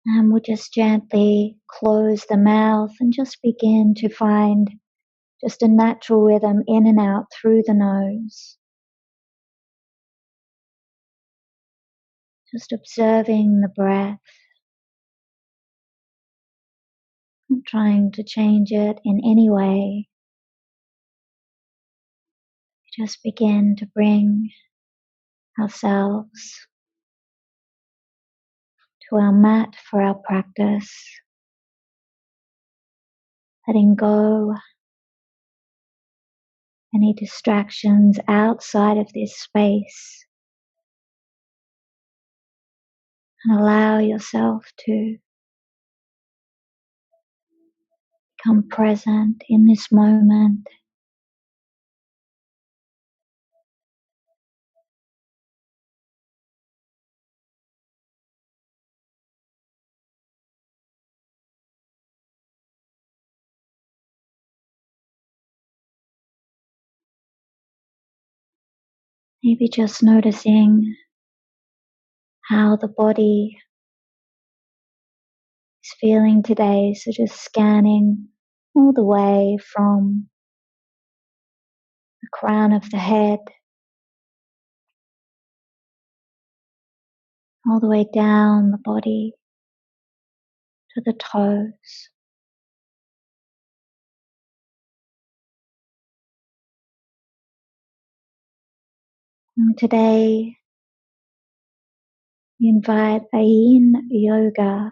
And we'll just gently close the mouth and just begin to find just a natural rhythm in and out through the nose. Just observing the breath, not trying to change it in any way. Just begin to bring ourselves to our mat for our practice, letting go any distractions outside of this space, and allow yourself to become present in this moment. Maybe just noticing how the body is feeling today. So just scanning all the way from the crown of the head, all the way down the body to the toes. And today we invite a yin yoga,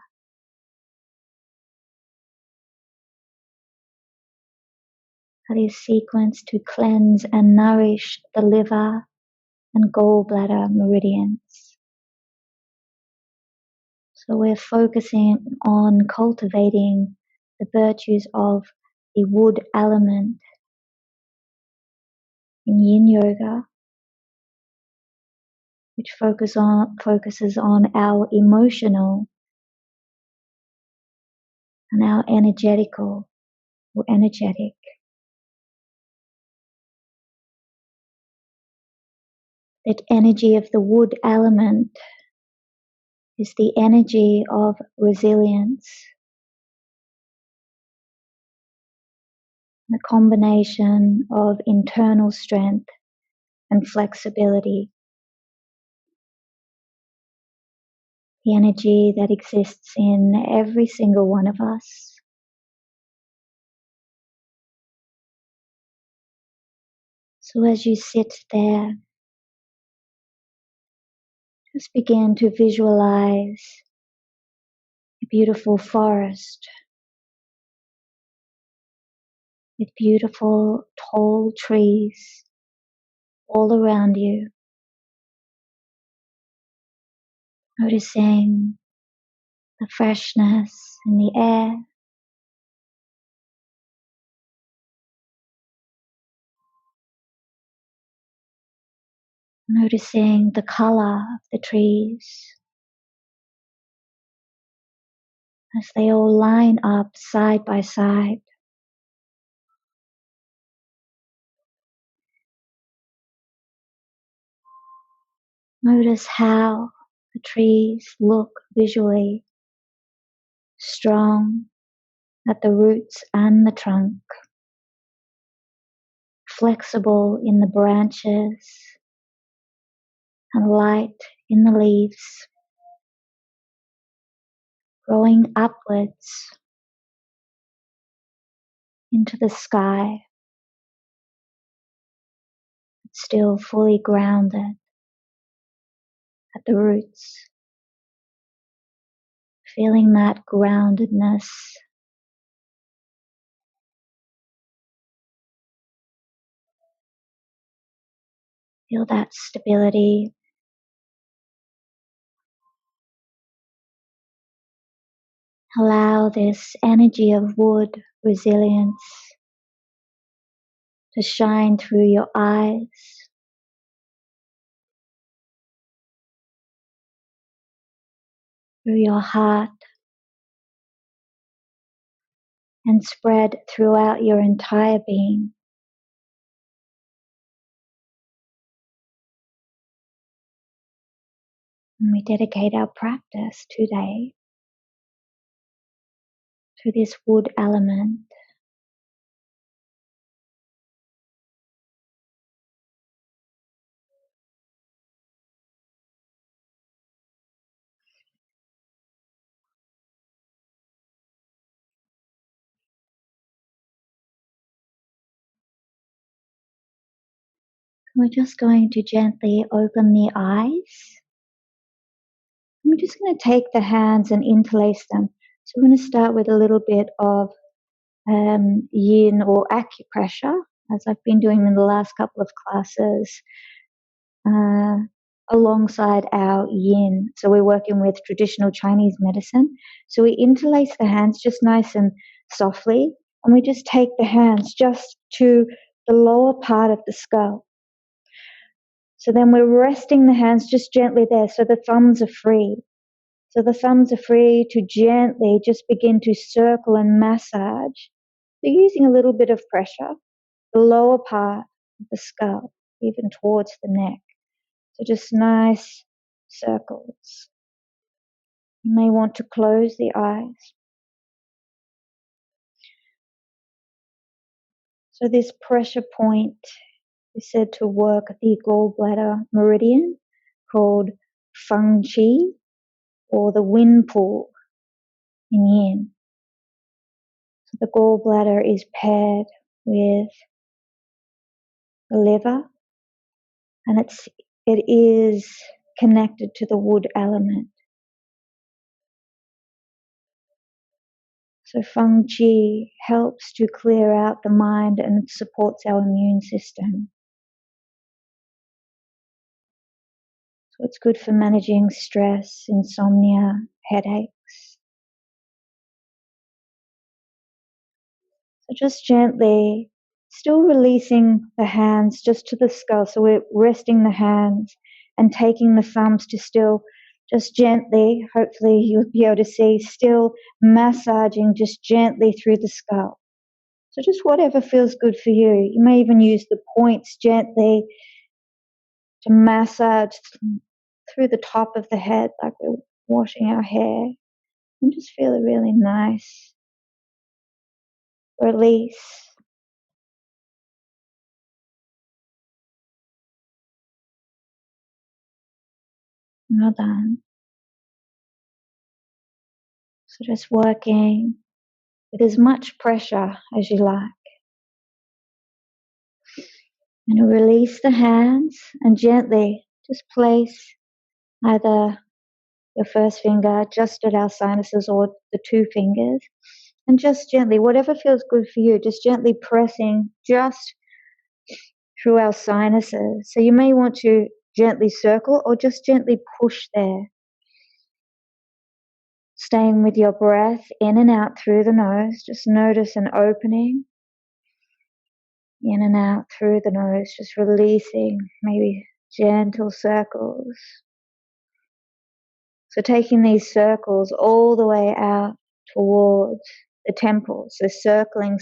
that is sequenced to cleanse and nourish the liver and gallbladder meridians. So we're focusing on cultivating the virtues of the wood element in yin yoga, which focuses on our emotional and our energetical or energetic. That energy of the wood element is the energy of resilience, the combination of internal strength and flexibility, the energy that exists in every single one of us. So as you sit there, just begin to visualize a beautiful forest with beautiful tall trees all around you. Noticing the freshness in the air, noticing the color of the trees as they all line up side by side. Notice how the trees look visually strong at the roots and the trunk, flexible in the branches and light in the leaves, growing upwards into the sky, but still fully grounded at the roots. Feeling that groundedness. Feel that stability. Allow this energy of wood resilience to shine through your eyes, through your heart, and spread throughout your entire being. And we dedicate our practice today to this wood element. We're just going to gently open the eyes. We're just going to take the hands and interlace them. So we're going to start with a little bit of yin or acupressure, as I've been doing in the last couple of classes, alongside our yin. So we're working with traditional Chinese medicine. So we interlace the hands just nice and softly, and we just take the hands just to the lower part of the skull. So then we're resting the hands just gently there, so the thumbs are free. So the thumbs are free to gently just begin to circle and massage. So using a little bit of pressure, the lower part of the skull, even towards the neck. So just nice circles. You may want to close the eyes. So this pressure point is said to work the gallbladder meridian, called feng qi, or the wind pool in yin. So the gallbladder is paired with the liver, and it is connected to the wood element. So feng qi helps to clear out the mind and supports our immune system. So it's good for managing stress, insomnia, headaches. So just gently, still releasing the hands just to the skull. So we're resting the hands and taking the thumbs to still just gently, hopefully you'll be able to see, still massaging just gently through the skull. So just whatever feels good for you. You may even use the points gently to massage through the top of the head like we're washing our hair, and just feel a really nice release. Well done. So just working with as much pressure as you like. And release the hands and gently just place either your first finger just at our sinuses or the two fingers, and just gently, whatever feels good for you, just gently pressing just through our sinuses. So you may want to gently circle or just gently push there. Staying with your breath in and out through the nose, just notice an opening. In and out through the nose, just releasing, maybe gentle circles. So taking these circles all the way out towards the temples. So circling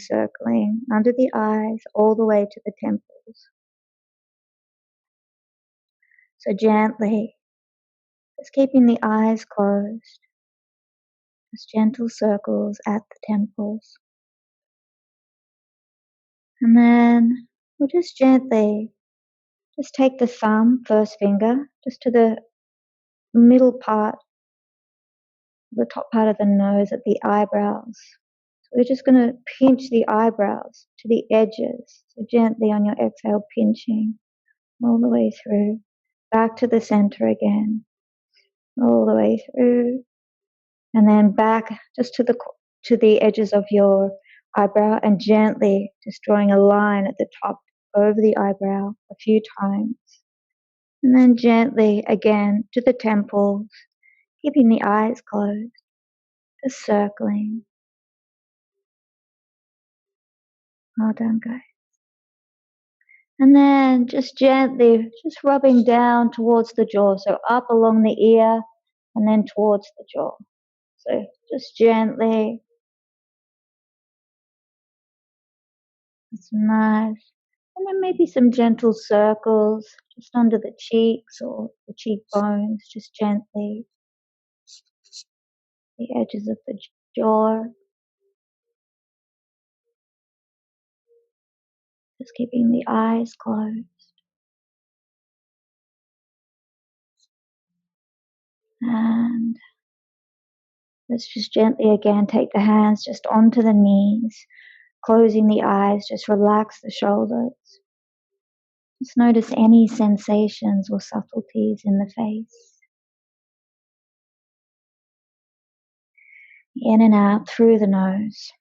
under the eyes, all the way to the temples. So gently, just keeping the eyes closed. Just gentle circles at the temples. And then we'll just gently, just take the thumb, first finger, just to the middle part, the top part of the nose at the eyebrows. So we're just going to pinch the eyebrows to the edges. So gently on your exhale, pinching all the way through, back to the center again, all the way through, and then back just to the edges of your eyebrow, and gently just drawing a line at the top over the eyebrow a few times. And then gently again to the temples, keeping the eyes closed, just circling. Well done, guys. And then just gently, just rubbing down towards the jaw. So up along the ear and then towards the jaw. So just gently. That's nice. And then maybe some gentle circles just under the cheeks or the cheekbones, just gently. The edges of the jaw. Just keeping the eyes closed. And let's just gently again take the hands just onto the knees, closing the eyes, just relax the shoulders. Just notice any sensations or subtleties in the face. In and out through the nose.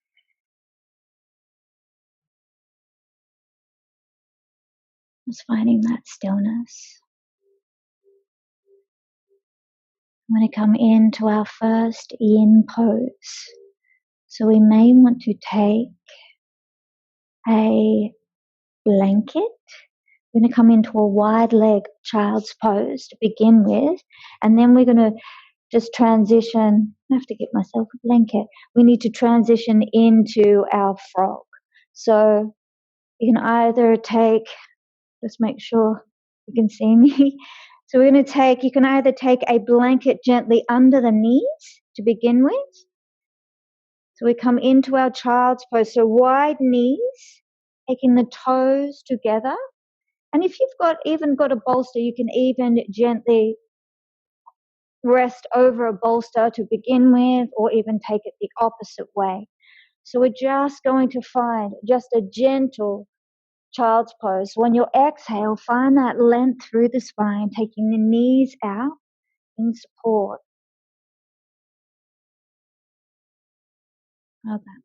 Just finding that stillness. I'm going to come into our first yin pose. So we may want to take a blanket. We're going to come into a wide leg child's pose to begin with, and then we're going to just transition. I have to get myself a blanket. We need to transition into our frog. So you can either take, just make sure you can see me. So we're going to take, you can either take a blanket gently under the knees to begin with. So we come into our child's pose. So wide knees, taking the toes together. And if you've even got a bolster, you can even gently rest over a bolster to begin with, or even take it the opposite way. So we're just going to find just a gentle child's pose. When you exhale, find that length through the spine, taking the knees out in support. How about that?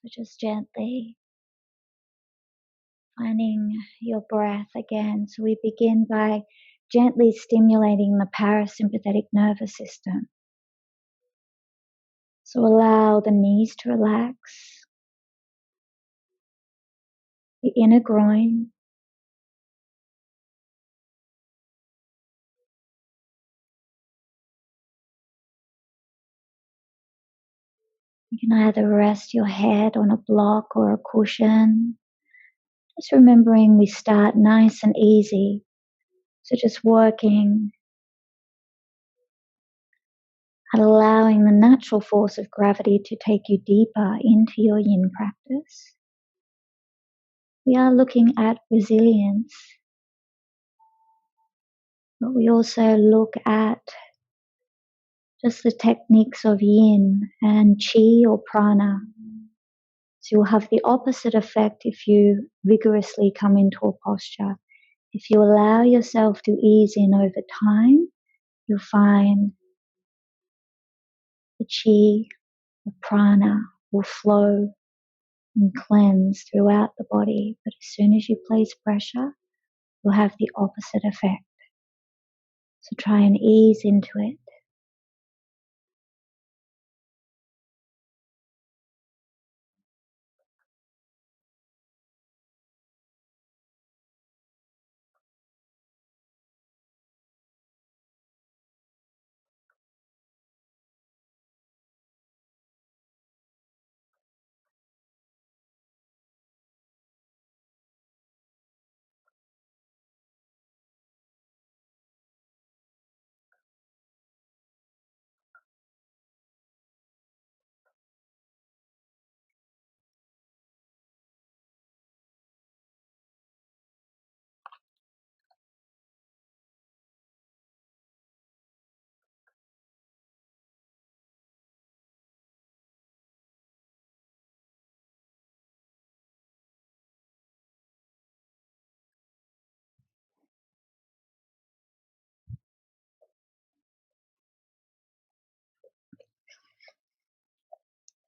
So just gently finding your breath again. So we begin by gently stimulating the parasympathetic nervous system. So allow the knees to relax, the inner groin, you can either rest your head on a block or a cushion. Just remembering we start nice and easy. So just working at allowing the natural force of gravity to take you deeper into your yin practice. We are looking at resilience, but we also look at just the techniques of yin and chi or prana. So you'll have the opposite effect if you vigorously come into a posture. If you allow yourself to ease in over time, you'll find the chi, the prana will flow and cleanse throughout the body. But as soon as you place pressure, you'll have the opposite effect. So try and ease into it.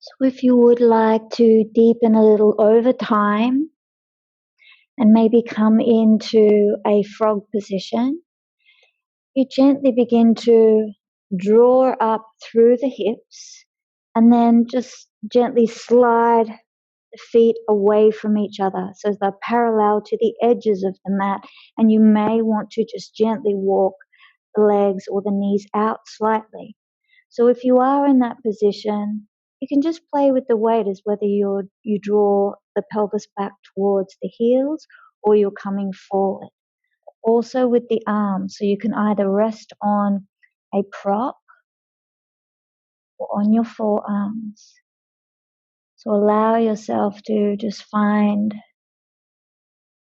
So if you would like to deepen a little over time and maybe come into a frog position, you gently begin to draw up through the hips and then just gently slide the feet away from each other so they're parallel to the edges of the mat. And you may want to just gently walk the legs or the knees out slightly. So if you are in that position, you can just play with the weight as whether you draw the pelvis back towards the heels or you're coming forward. Also with the arms, so you can either rest on a prop or on your forearms. So allow yourself to just find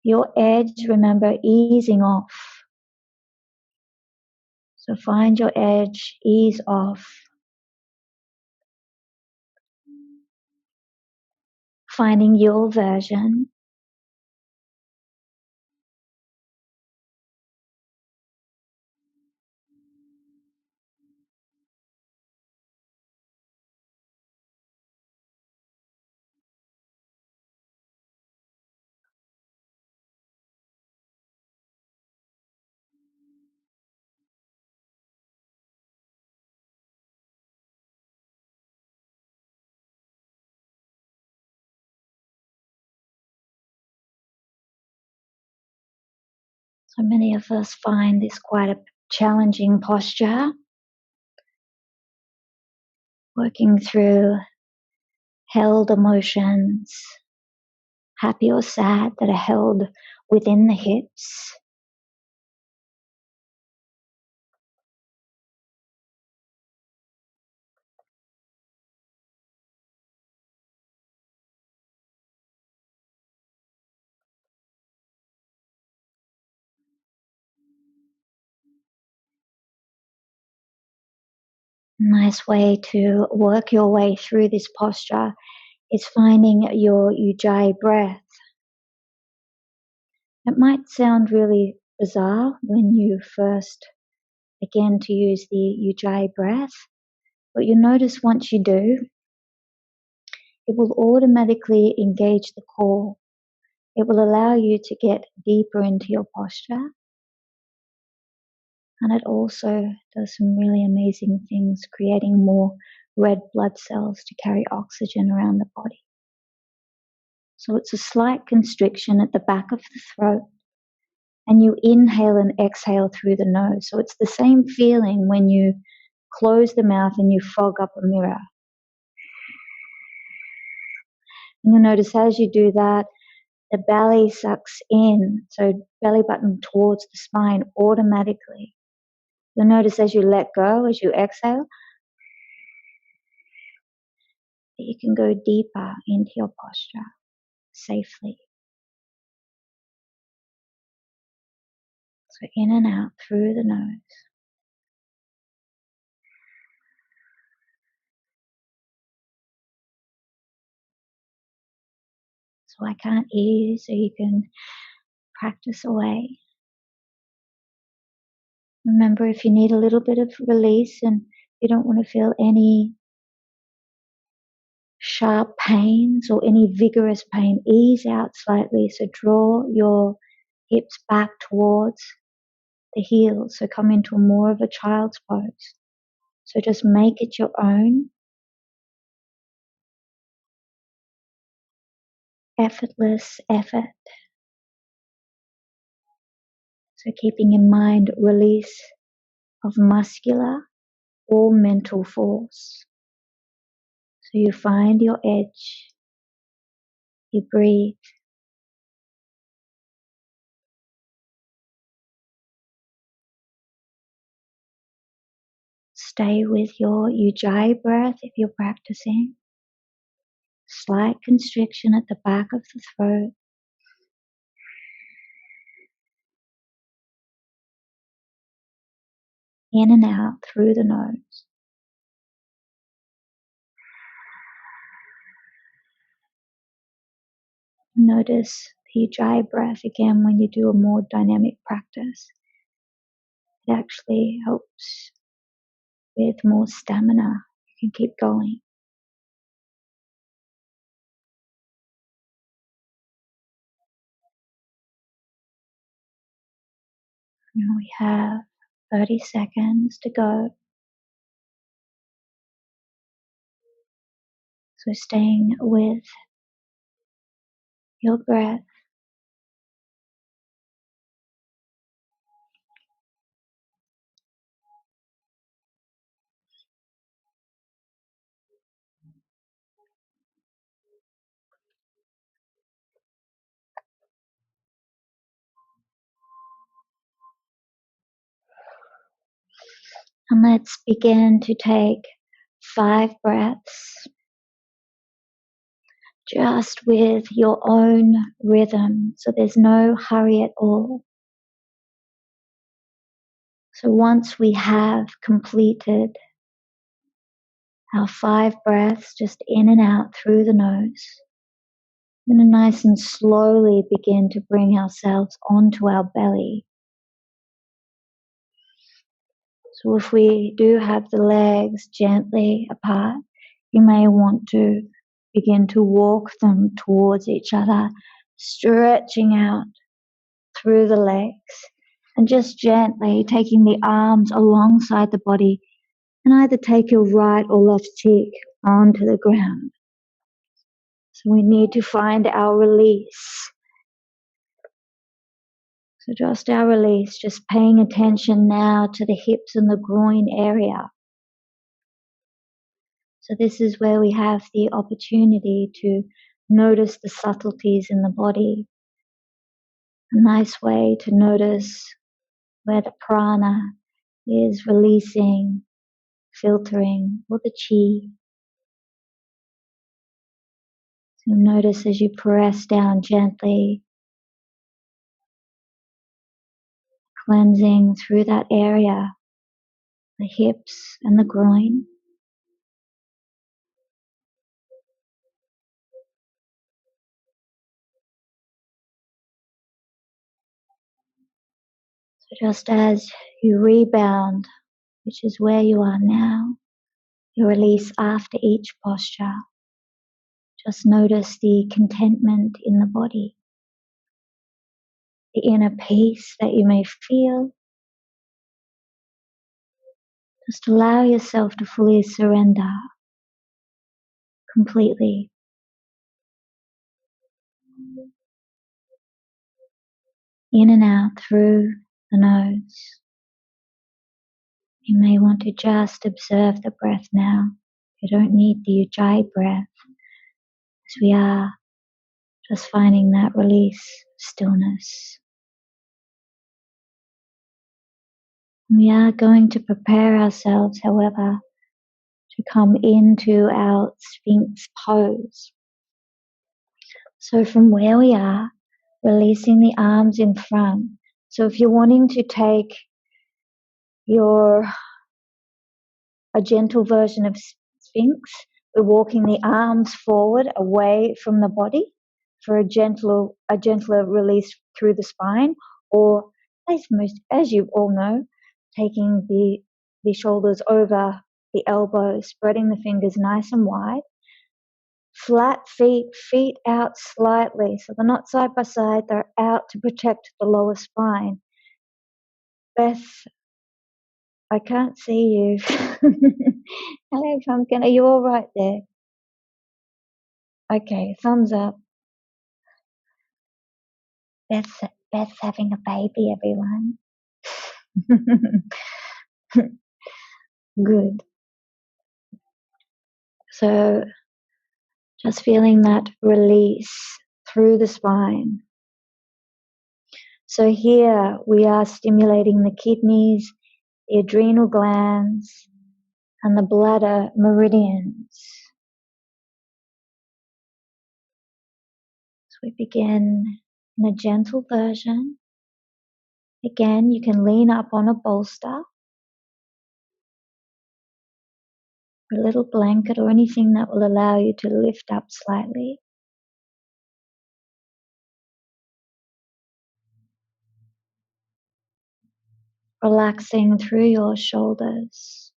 your edge, remember, easing off. So find your edge, ease off. Finding your version. So many of us find this quite a challenging posture. Working through held emotions, happy or sad, that are held within the hips. Nice way to work your way through this posture is finding your ujjayi breath. It might sound really bizarre when you first begin to use the ujjayi breath, but you'll notice once you do, it will automatically engage the core. It will allow you to get deeper into your posture. And it also does some really amazing things, creating more red blood cells to carry oxygen around the body. So it's a slight constriction at the back of the throat, and you inhale and exhale through the nose. So it's the same feeling when you close the mouth and you fog up a mirror. And you'll notice as you do that, the belly sucks in, so belly button towards the spine automatically. You'll notice as you let go, as you exhale, that you can go deeper into your posture safely. So in and out through the nose. So I can't hear you, so you can practice away. Remember, if you need a little bit of release and you don't want to feel any sharp pains or any vigorous pain, ease out slightly. So draw your hips back towards the heels. So come into more of a child's pose. So just make it your own. Effortless effort. So keeping in mind release of muscular or mental force. So you find your edge. You breathe. Stay with your ujjayi breath if you're practicing. Slight constriction at the back of the throat. In and out through the nose. Notice the ujjayi breath again when you do a more dynamic practice. It actually helps with more stamina. You can keep going. Now we have 30 seconds to go. So staying with your breath. And let's begin to take 5 breaths just with your own rhythm. So there's no hurry at all. So once we have completed our 5 breaths just in and out through the nose, we're going to nice and slowly begin to bring ourselves onto our belly. So if we do have the legs gently apart, you may want to begin to walk them towards each other, stretching out through the legs and just gently taking the arms alongside the body and either take your right or left cheek onto the ground. So we need to find our release. So just our release, just paying attention now to the hips and the groin area. So this is where we have the opportunity to notice the subtleties in the body. A nice way to notice where the prana is releasing, filtering, or the chi. So notice as you press down gently, cleansing through that area, the hips and the groin. So just as you rebound, which is where you are now, you release after each posture. Just notice the contentment in the body, the inner peace that you may feel. Just allow yourself to fully surrender completely. In and out through the nose. You may want to just observe the breath now. You don't need the ujjayi breath, as we are just finding that release, stillness. We are going to prepare ourselves, however, to come into our Sphinx pose. So from where we are, releasing the arms in front. So if you're wanting to take a gentle version of Sphinx, we're walking the arms forward away from the body for a gentler release through the spine, or as you all know, taking the shoulders over the elbows, spreading the fingers nice and wide. Flat feet out slightly, so they're not side by side, they're out to protect the lower spine. Beth, I can't see you. Hello, Pumpkin, are you all right there? Okay, thumbs up. Beth's having a baby, everyone. Good. So just feeling that release through the spine. So here we are stimulating the kidneys, the adrenal glands, and the bladder meridians. So we begin in a gentle version. Again, you can lean up on a bolster, a little blanket or anything that will allow you to lift up slightly. Relaxing through your shoulders.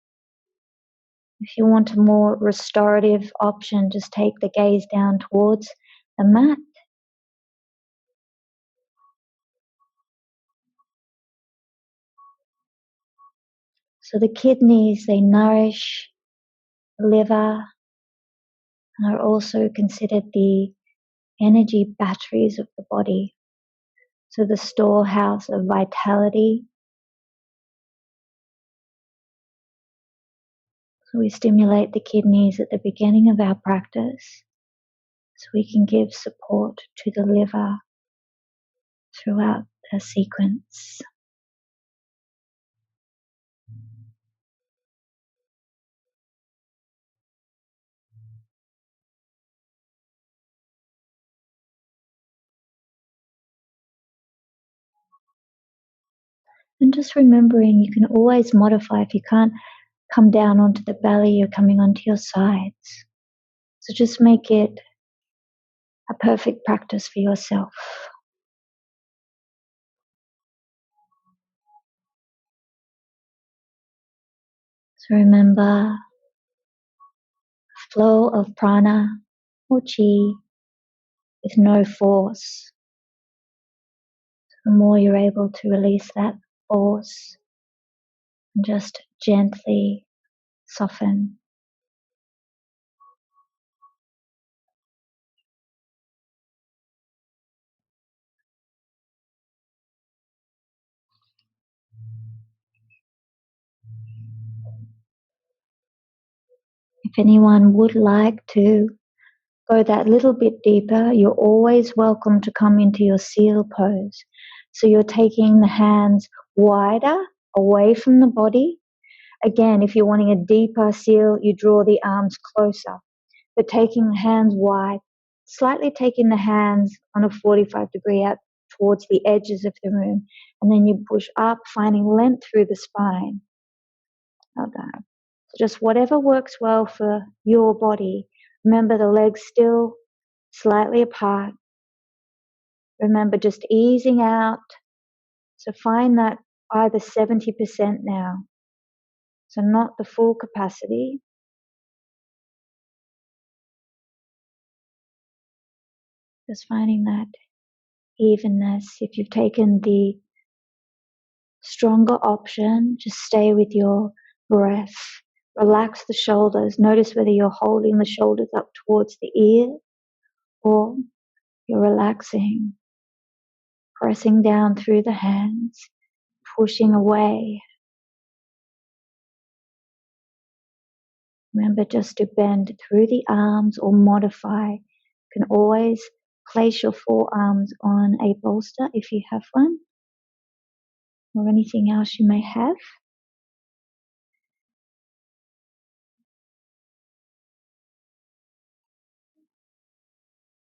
If you want a more restorative option, just take the gaze down towards the mat. So the kidneys, they nourish the liver and are also considered the energy batteries of the body. So the storehouse of vitality. So we stimulate the kidneys at the beginning of our practice so we can give support to the liver throughout the sequence. And just remembering you can always modify. If you can't come down onto the belly, you're coming onto your sides. So just make it a perfect practice for yourself. So remember, flow of prana or chi with no force. The more you're able to release that force and just gently soften. If anyone would like to go that little bit deeper, you're always welcome to come into your seal pose. So you're taking the hands wider away from the body. Again, if you're wanting a deeper seal, you draw the arms closer. But taking the hands wide, slightly taking the hands on a 45-degree out towards the edges of the room. And then you push up, finding length through the spine. Well done. So just whatever works well for your body. Remember the legs still slightly apart. Remember just easing out. So find that either 70% now. So not the full capacity. Just finding that evenness. If you've taken the stronger option, just stay with your breath. Relax the shoulders. Notice whether you're holding the shoulders up towards the ear or you're relaxing, pressing down through the hands, pushing away. Remember just to bend through the arms or modify. You can always place your forearms on a bolster if you have one, or anything else you may have.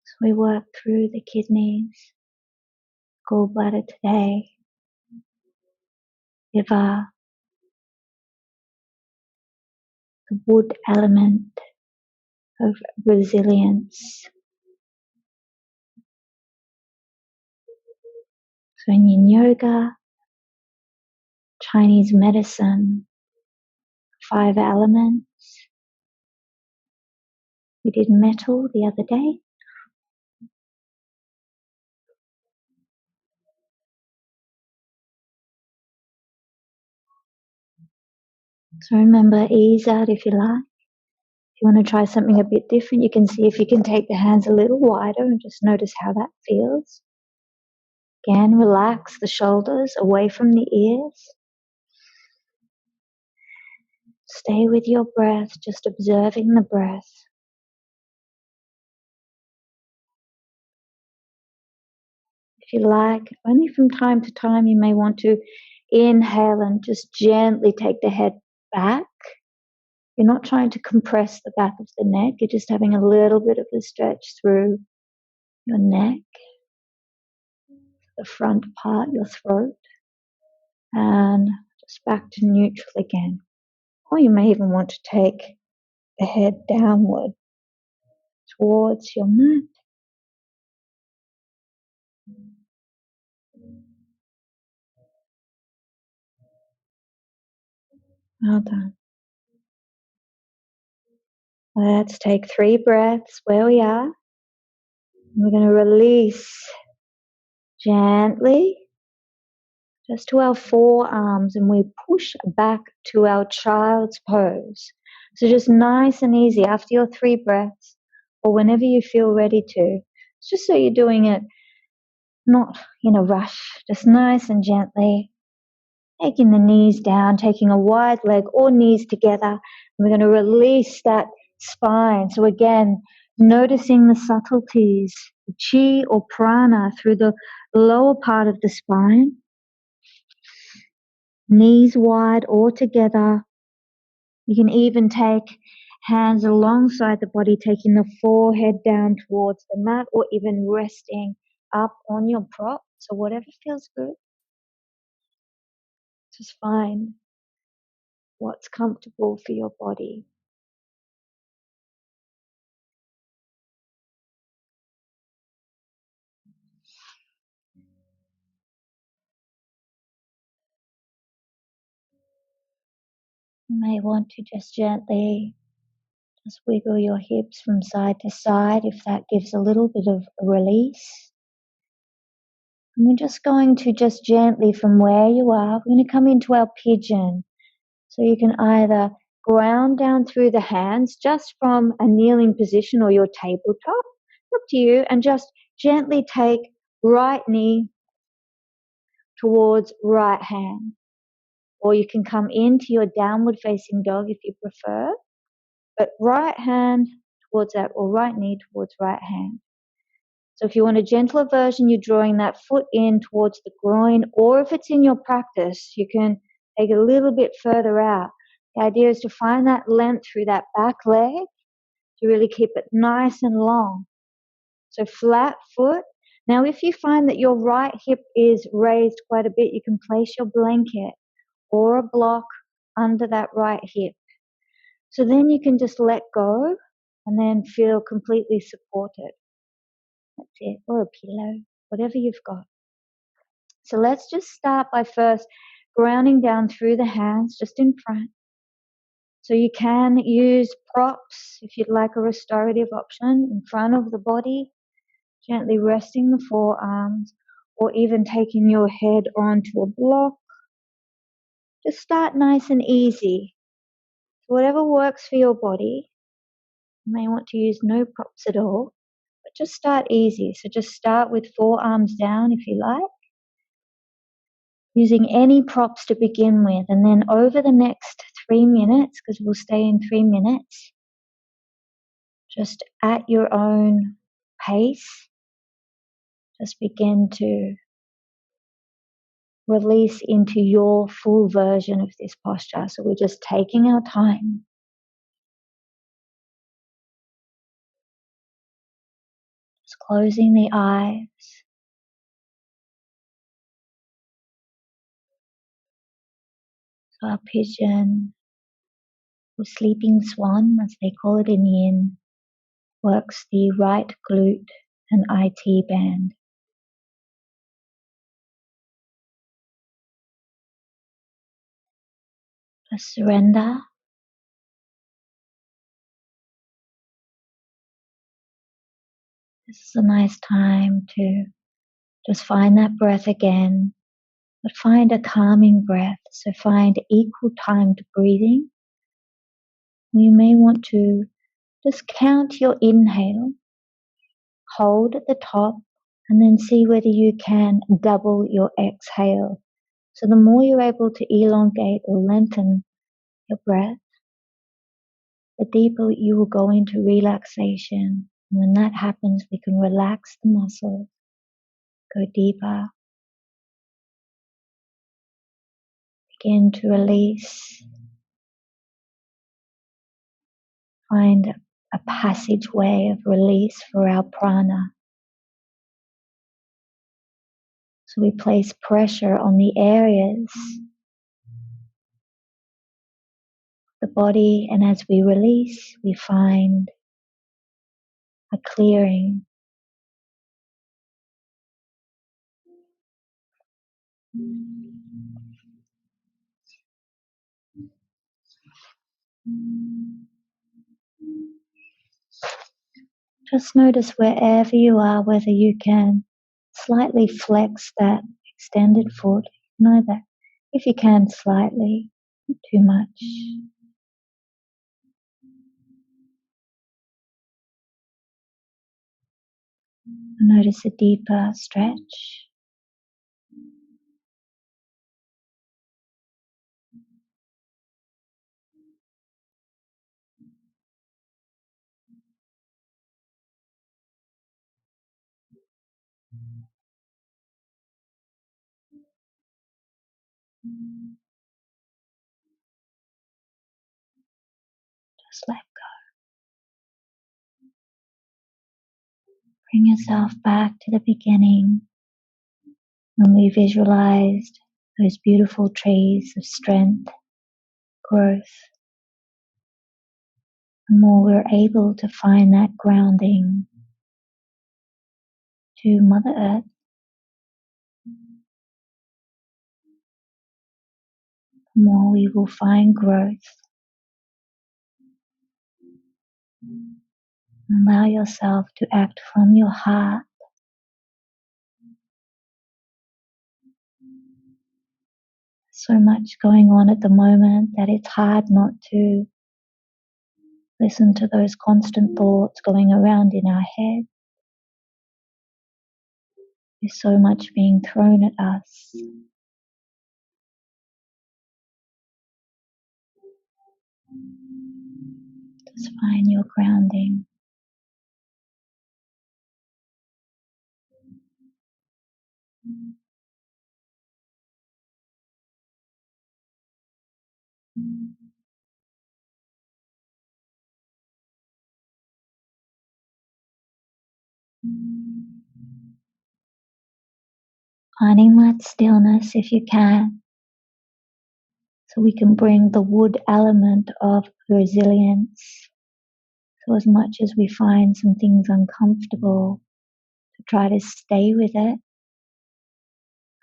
So we work through the kidneys, gallbladder today, liver, the wood element of resilience. So in yin yoga, Chinese medicine, 5 elements. We did metal the other day. So remember, ease out if you like. If you want to try something a bit different, you can see if you can take the hands a little wider and just notice how that feels. Again, relax the shoulders away from the ears. Stay with your breath, just observing the breath. If you like, only from time to time you may want to inhale and just gently take the head back. You're not trying to compress the back of the neck, you're just having a little bit of a stretch through your neck, the front part, your throat, and just back to neutral again. Or you may even want to take the head downward towards your mat. Well done. Let's take 3 breaths where we are. We're going to release gently. just to our forearms, and we push back to our child's pose. So just nice and easy after your 3 breaths, or whenever you feel ready to. It's just so you're doing it not in a rush, just nice and gently. Taking the knees down, taking a wide leg or knees together. We're going to release that spine. So again, noticing the subtleties, the chi or prana through the lower part of the spine. Knees wide or together. You can even take hands alongside the body, taking the forehead down towards the mat, or even resting up on your prop. So whatever feels good. Just find what's comfortable for your body. You may want to just gently just wiggle your hips from side to side if that gives a little bit of release. And we're just going to just gently from where you are, we're going to come into our pigeon. So you can either ground down through the hands just from a kneeling position or your tabletop, up to you, and just gently take right knee towards right hand. Or you can come into your downward facing dog if you prefer, but right hand towards that, or right knee towards right hand. So if you want a gentler version, you're drawing that foot in towards the groin, or if it's in your practice, you can take it a little bit further out. The idea is to find that length through that back leg to really keep it nice and long. So flat foot. Now if you find that your right hip is raised quite a bit, you can place your blanket or a block under that right hip. So then you can just let go and then feel completely supported. That's it, or a pillow, whatever you've got. So let's just start by first grounding down through the hands just in front. So you can use props if you'd like a restorative option in front of the body, gently resting the forearms, or even taking your head onto a block. Just start nice and easy. So whatever works for your body. You may want to use no props at all, but just start easy. So just start with forearms down if you like, using any props to begin with, and then over the next 3 minutes, because we'll stay in 3 minutes, just at your own pace, just begin to release into your full version of this posture. So we're just taking our time. Just closing the eyes. So our pigeon, or sleeping swan, as they call it in Yin, works the right glute and IT band. Just surrender. This is a nice time to just find that breath again, but find a calming breath. So find equal time to breathing. You may want to just count your inhale, hold at the top, and then see whether you can double your exhale. So the more you're able to elongate or lengthen your breath, the deeper you will go into relaxation. And when that happens, we can relax the muscles, go deeper, begin to release, find a passageway of release for our prana. So we place pressure on the areas of the body, and as we release, we find a clearing. Just notice wherever you are, whether you can slightly flex that extended foot Know that if you can slightly, not too much. Notice a deeper stretch. Just let go. Bring yourself back to the beginning when we visualized those beautiful trees of strength, growth. The more we're able to find that grounding to Mother Earth, the more we will find growth. Allow yourself to act from your heart. So much going on at the moment that it's hard not to listen to those constant thoughts going around in our head. There's so much being thrown at us. Just find your grounding. Finding that stillness if you can, so we can bring the wood element of resilience. So as much as we find some things uncomfortable, to try to stay with it,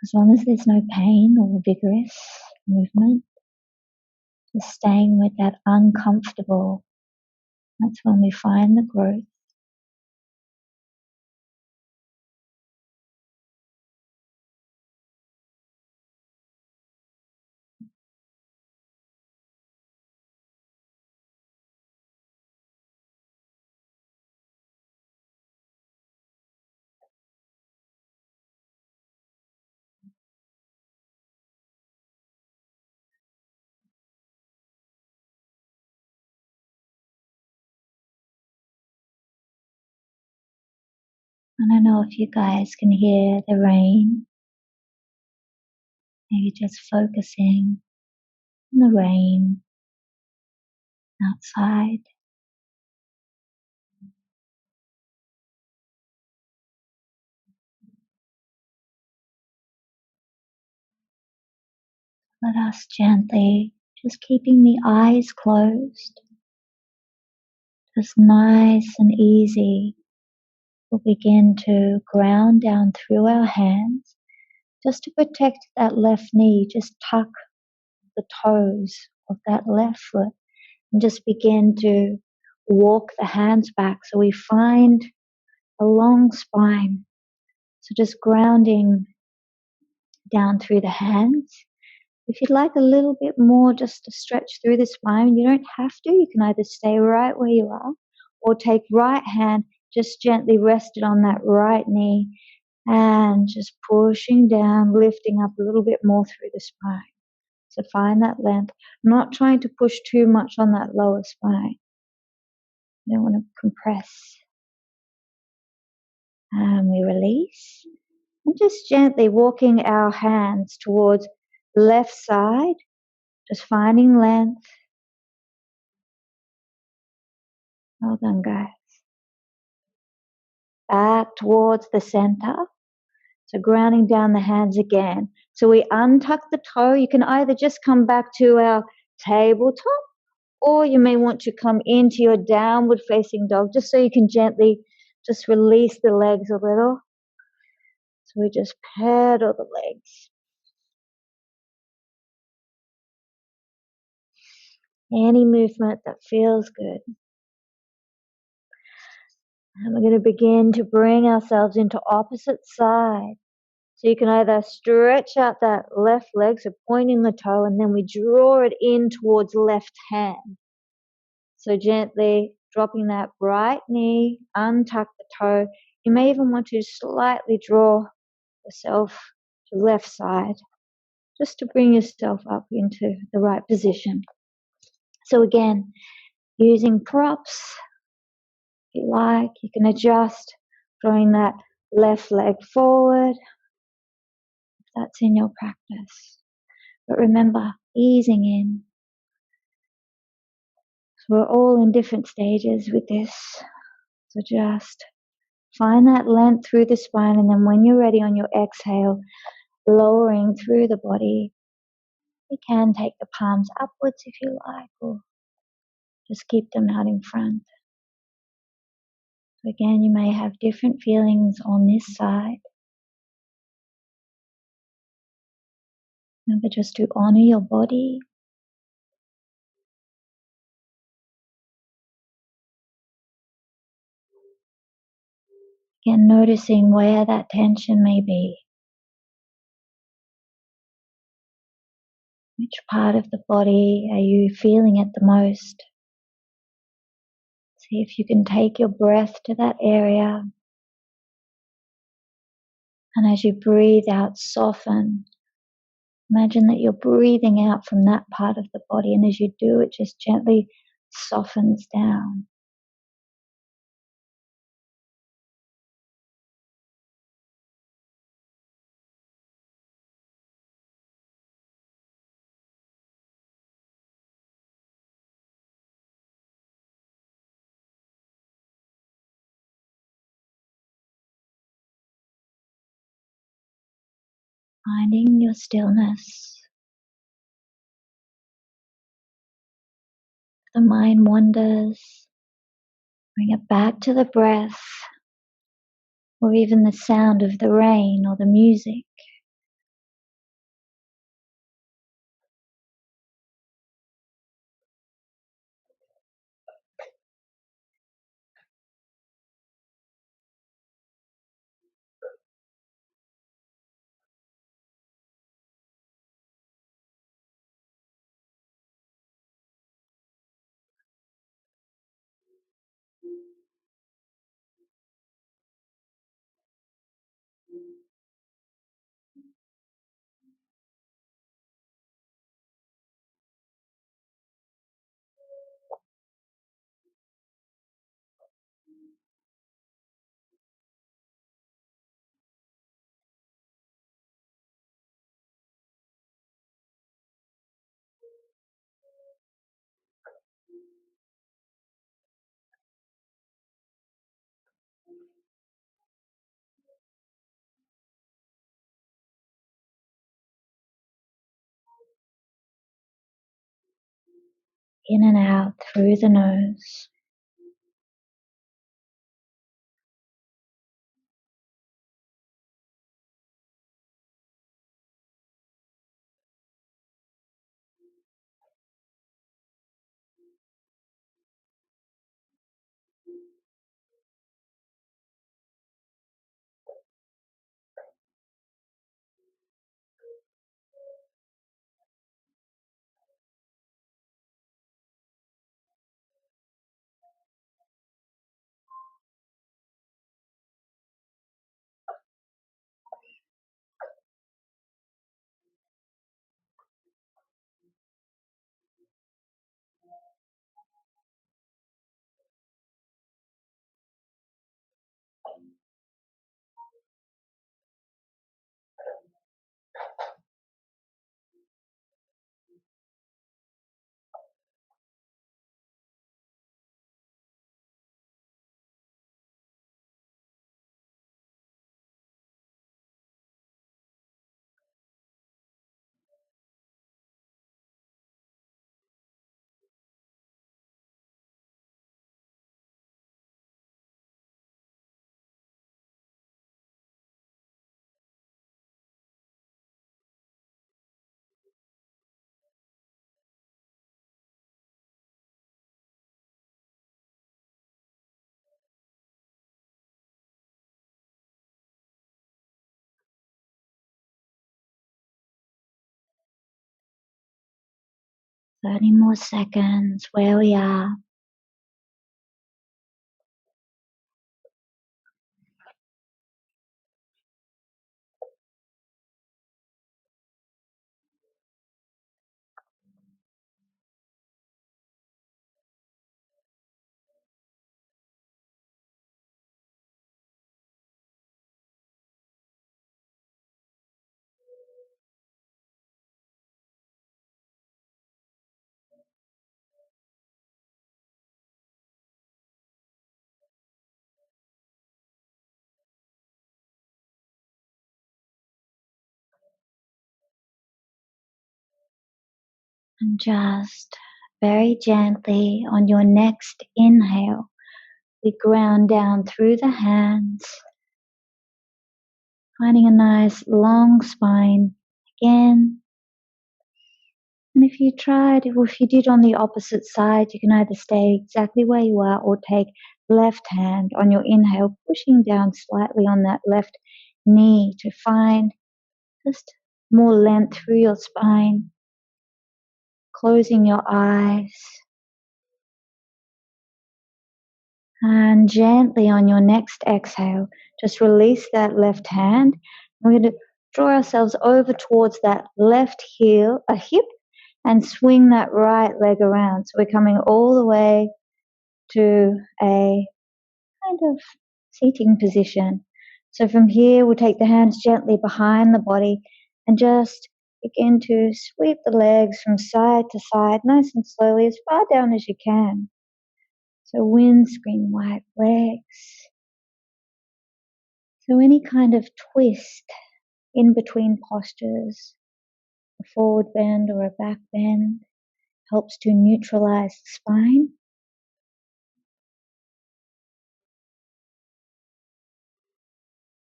as long as there's no pain or vigorous movement, just staying with that uncomfortable. That's when we find the growth. I don't know if you guys can hear the rain. Maybe just focusing on the rain outside. Let us gently, just keeping the eyes closed, just nice and easy, we'll begin to ground down through our hands. Just to protect that left knee, just tuck the toes of that left foot and just begin to walk the hands back so we find a long spine. So just grounding down through the hands. If you'd like a little bit more just to stretch through the spine, you don't have to. You can either stay right where you are or take right hand, just gently rest it on that right knee and just pushing down, lifting up a little bit more through the spine. So find that length. Not trying to push too much on that lower spine. You don't want to compress. And we release. And just gently walking our hands towards left side. Just finding length. Well done, guys. Back towards the center. So grounding down the hands again. So we untuck the toe. You can either just come back to our tabletop, or you may want to come into your downward facing dog just so you can gently just release the legs a little. So we just pedal the legs. Any movement that feels good. And we're going to begin to bring ourselves into opposite side. So you can either stretch out that left leg, so pointing the toe, and then we draw it in towards left hand. So gently dropping that right knee, untuck the toe. You may even want to slightly draw yourself to left side, just to bring yourself up into the right position. So again, using props, if you like, you can adjust, drawing that left leg forward, if that's in your practice. But remember, easing in. So we're all in different stages with this. So just find that length through the spine, and then when you're ready on your exhale, lowering through the body. You can take the palms upwards if you like, or just keep them out in front. So again, you may have different feelings on this side. Remember just to honor your body. Again, noticing where that tension may be. Which part of the body are you feeling it the most? See if you can take your breath to that area. And as you breathe out, soften. Imagine that you're breathing out from that part of the body, and as you do, it just gently softens down. Finding your stillness. The mind wanders. Bring it back to the breath, or even the sound of the rain or the music. In and out through the nose. 30 more seconds where we are. And just very gently on your next inhale, we ground down through the hands, finding a nice long spine again. And if you tried, or if you did on the opposite side, you can either stay exactly where you are or take left hand on your inhale, pushing down slightly on that left knee to find just more length through your spine, closing your eyes. And gently on your next exhale, just release that left hand. We're going to draw ourselves over towards that left heel, a hip, and swing that right leg around. So we're coming all the way to a kind of seating position. So from here, we'll take the hands gently behind the body and just begin to sweep the legs from side to side, nice and slowly, as far down as you can. So windscreen white legs. So any kind of twist in between postures, a forward bend or a back bend, helps to neutralize the spine.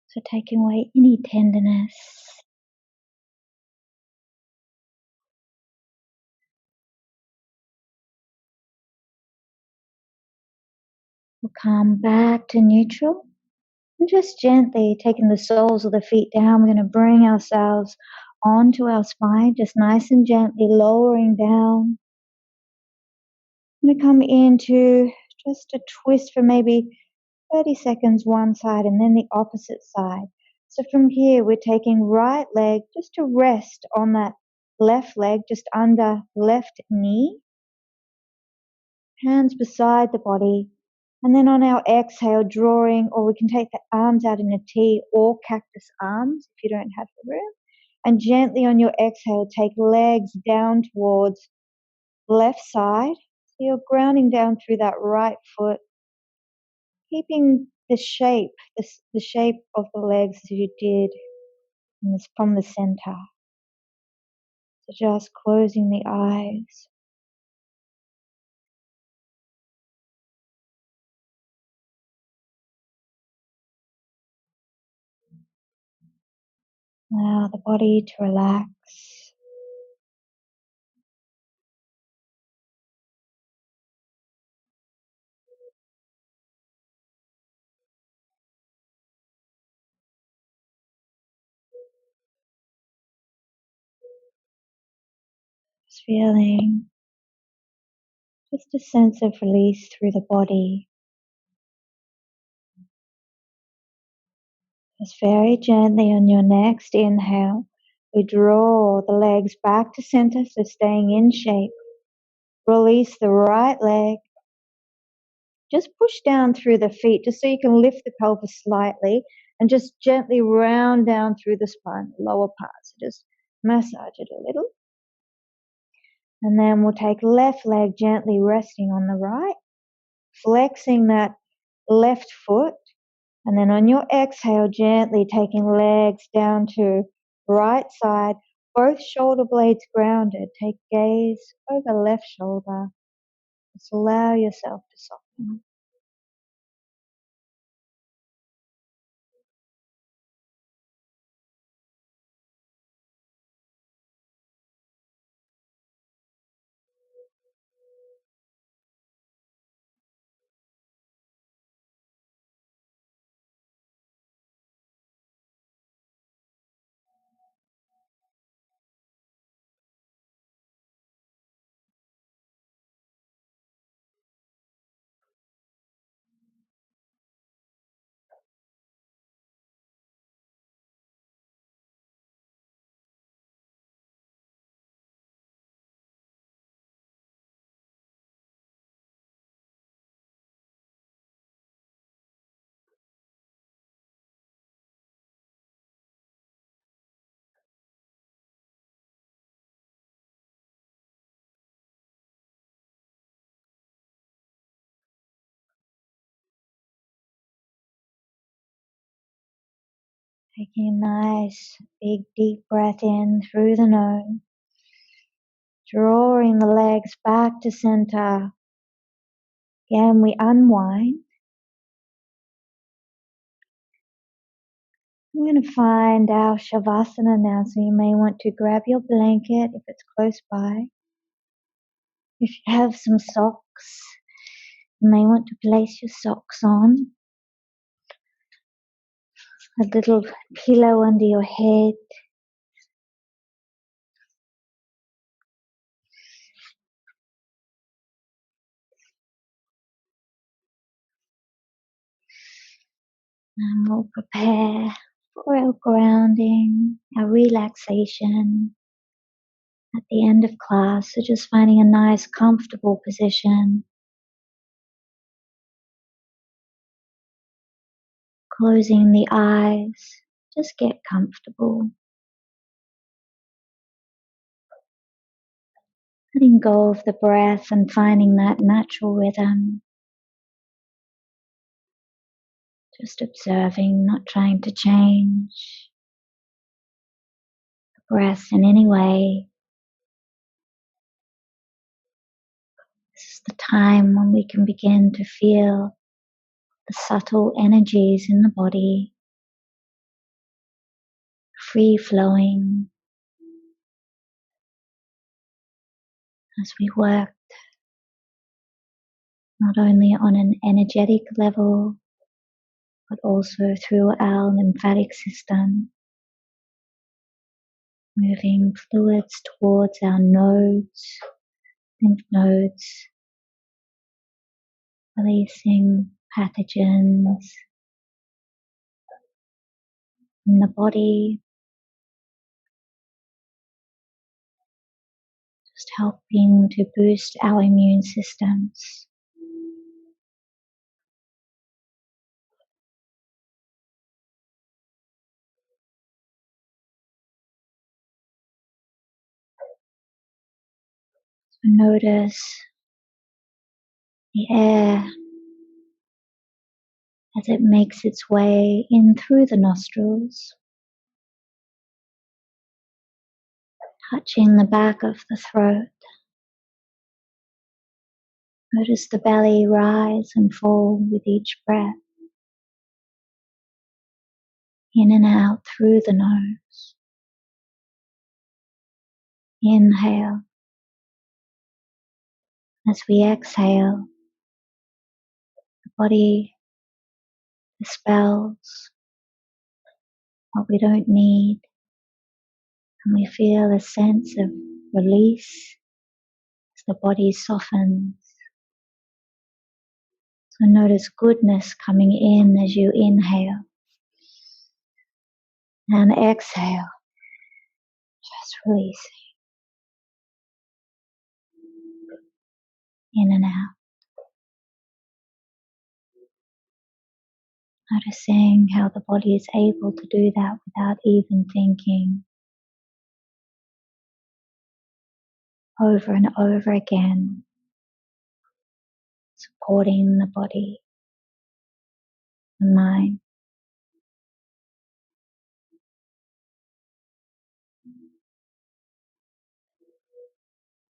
So taking away any tenderness. We'll come back to neutral. And just gently taking the soles of the feet down, we're going to bring ourselves onto our spine, just nice and gently lowering down. I'm going to come into just a twist for maybe 30 seconds one side and then the opposite side. So from here, we're taking right leg just to rest on that left leg, just under left knee. Hands beside the body. And then on our exhale, drawing, or we can take the arms out in a T or cactus arms if you don't have the room. And gently on your exhale, take legs down towards left side. So you're grounding down through that right foot, keeping the shape, the shape of the legs as you did from the center. So just closing the eyes. Allow the body to relax. Just feeling just a sense of release through the body. Just very gently on your next inhale, we draw the legs back to center, so staying in shape. Release the right leg. Just push down through the feet, just so you can lift the pelvis slightly, and just gently round down through the spine, the lower part. So just massage it a little. And then we'll take left leg gently resting on the right, flexing that left foot. And then on your exhale, gently taking legs down to right side, both shoulder blades grounded. Take gaze over left shoulder. Just allow yourself to soften. Taking a nice big deep breath in through the nose, drawing the legs back to center. Again, we unwind. We're going to find our Shavasana now, so you may want to grab your blanket if it's close by. If you have some socks, you may want to place your socks on. A little pillow under your head. And we'll prepare for our grounding, our relaxation at the end of class. So just finding a nice, comfortable position. Closing the eyes. Just get comfortable. Letting go of the breath and finding that natural rhythm. Just observing, not trying to change the breath in any way. This is the time when we can begin to feel the subtle energies in the body, free flowing as we work not only on an energetic level, but also through our lymphatic system, moving fluids towards our nodes, lymph nodes, releasing pathogens in the body, just helping to boost our immune systems. So notice the air as it makes its way in through the nostrils, touching the back of the throat. Notice the belly rise and fall with each breath, in and out through the nose. Inhale. As we exhale, the body dispels what we don't need, and we feel a sense of release as the body softens. So notice goodness coming in as you inhale and exhale, just releasing in and out. Noticing how the body is able to do that without even thinking, over and over again, supporting the body, the mind.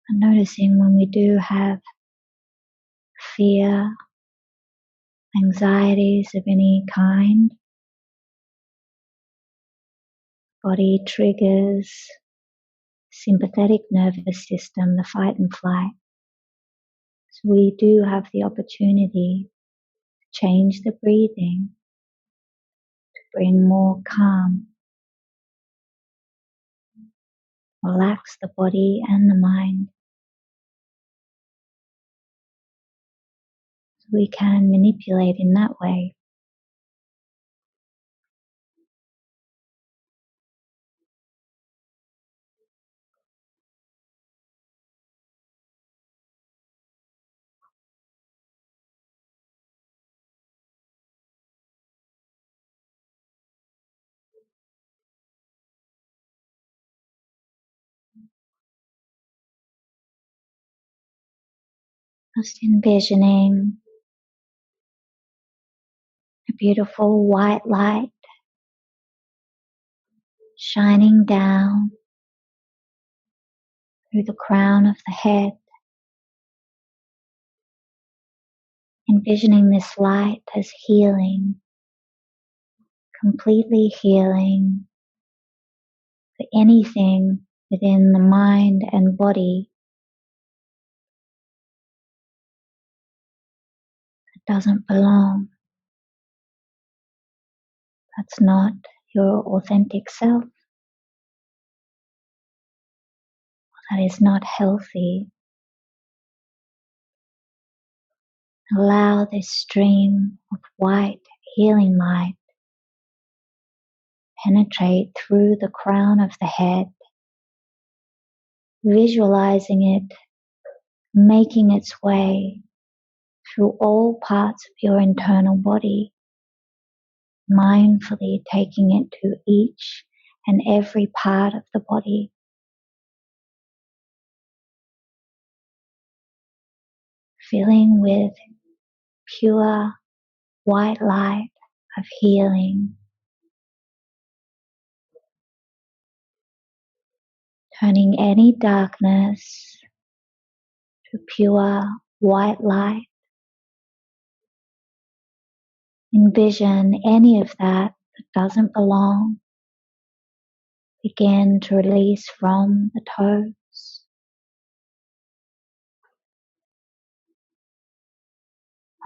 And noticing when we do have fear, anxieties of any kind, body triggers sympathetic nervous system, the fight and flight. So we do have the opportunity to change the breathing, to bring more calm, relax the body and the mind. So we can manipulate in that way. Just envisioning a beautiful white light shining down through the crown of the head, envisioning this light as healing, completely healing for anything within the mind and body that doesn't belong. That's not your authentic self. That is not healthy. Allow this stream of white healing light penetrate through the crown of the head, visualizing it making its way through all parts of your internal body, mindfully taking it to each and every part of the body. Filling with pure white light of healing, turning any darkness to pure white light. Envision any of that doesn't belong. Begin to release from the toes.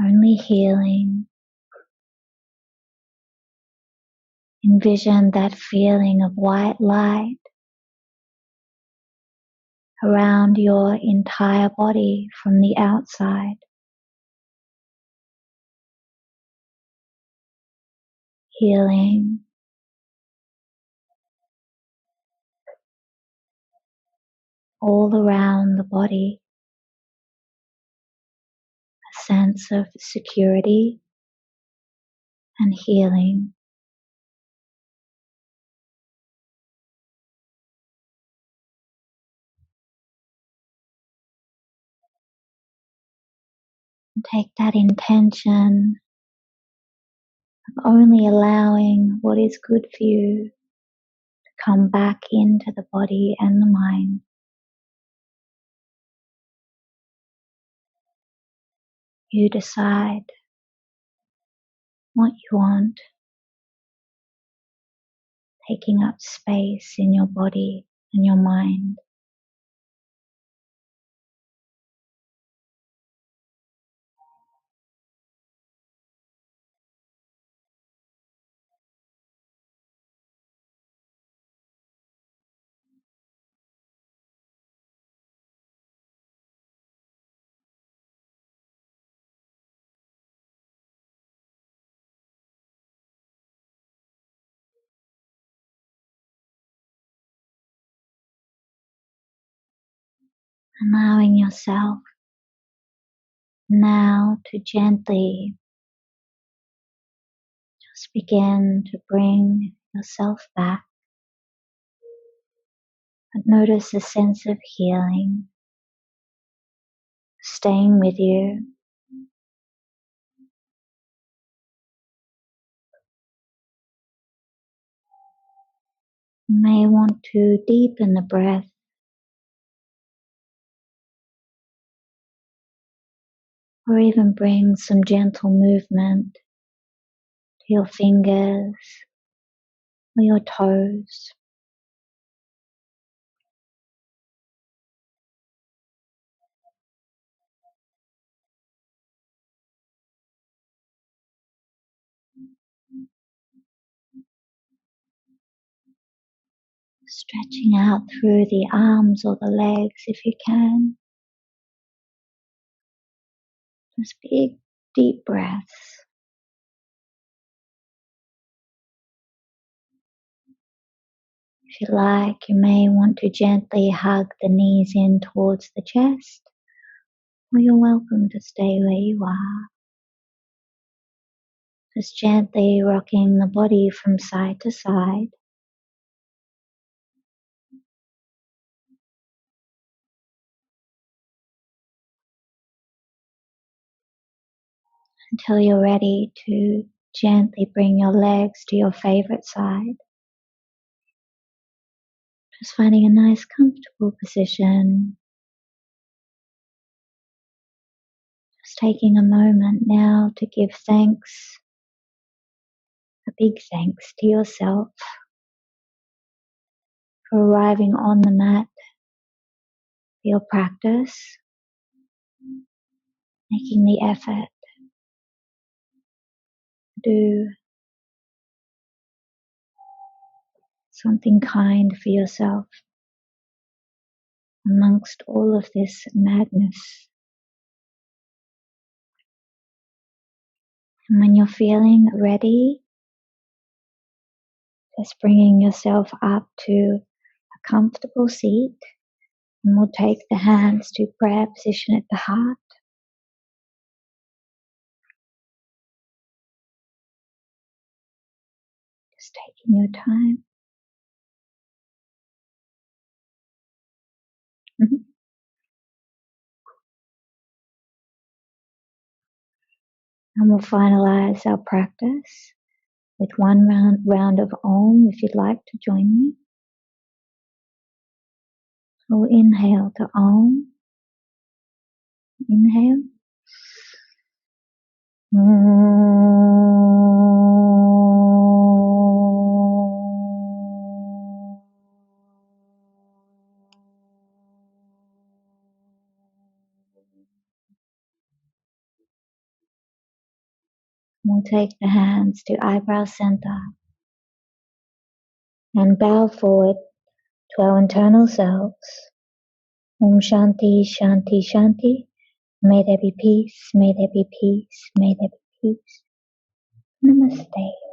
Only healing. Envision that feeling of white light around your entire body from the outside. Healing. All around the body. A sense of security and healing. And take that intention of only allowing what is good for you to come back into the body and the mind. You decide what you want, taking up space in your body and your mind. Allowing yourself now to gently just begin to bring yourself back. And notice a sense of healing staying with you. You may want to deepen the breath or even bring some gentle movement to your fingers or your toes. Stretching out through the arms or the legs if you can. Just big, deep breaths. If you like, you may want to gently hug the knees in towards the chest, or you're welcome to stay where you are. Just gently rocking the body from side to side. Until you're ready to gently bring your legs to your favorite side. Just finding a nice comfortable position. Just taking a moment now to give thanks, a big thanks to yourself for arriving on the mat for your practice, making the effort to do something kind for yourself amongst all of this madness. And when you're feeling ready, just bringing yourself up to a comfortable seat, and we'll take the hands to prayer position at the heart. Just taking your time. And we'll finalize our practice with one round of Om if you'd like to join me. So we'll inhale to Om. Inhale. We'll take the hands to eyebrow center and bow forward to our internal selves. Om Shanti, Shanti, Shanti. May there be peace, may there be peace, may there be peace. Namaste.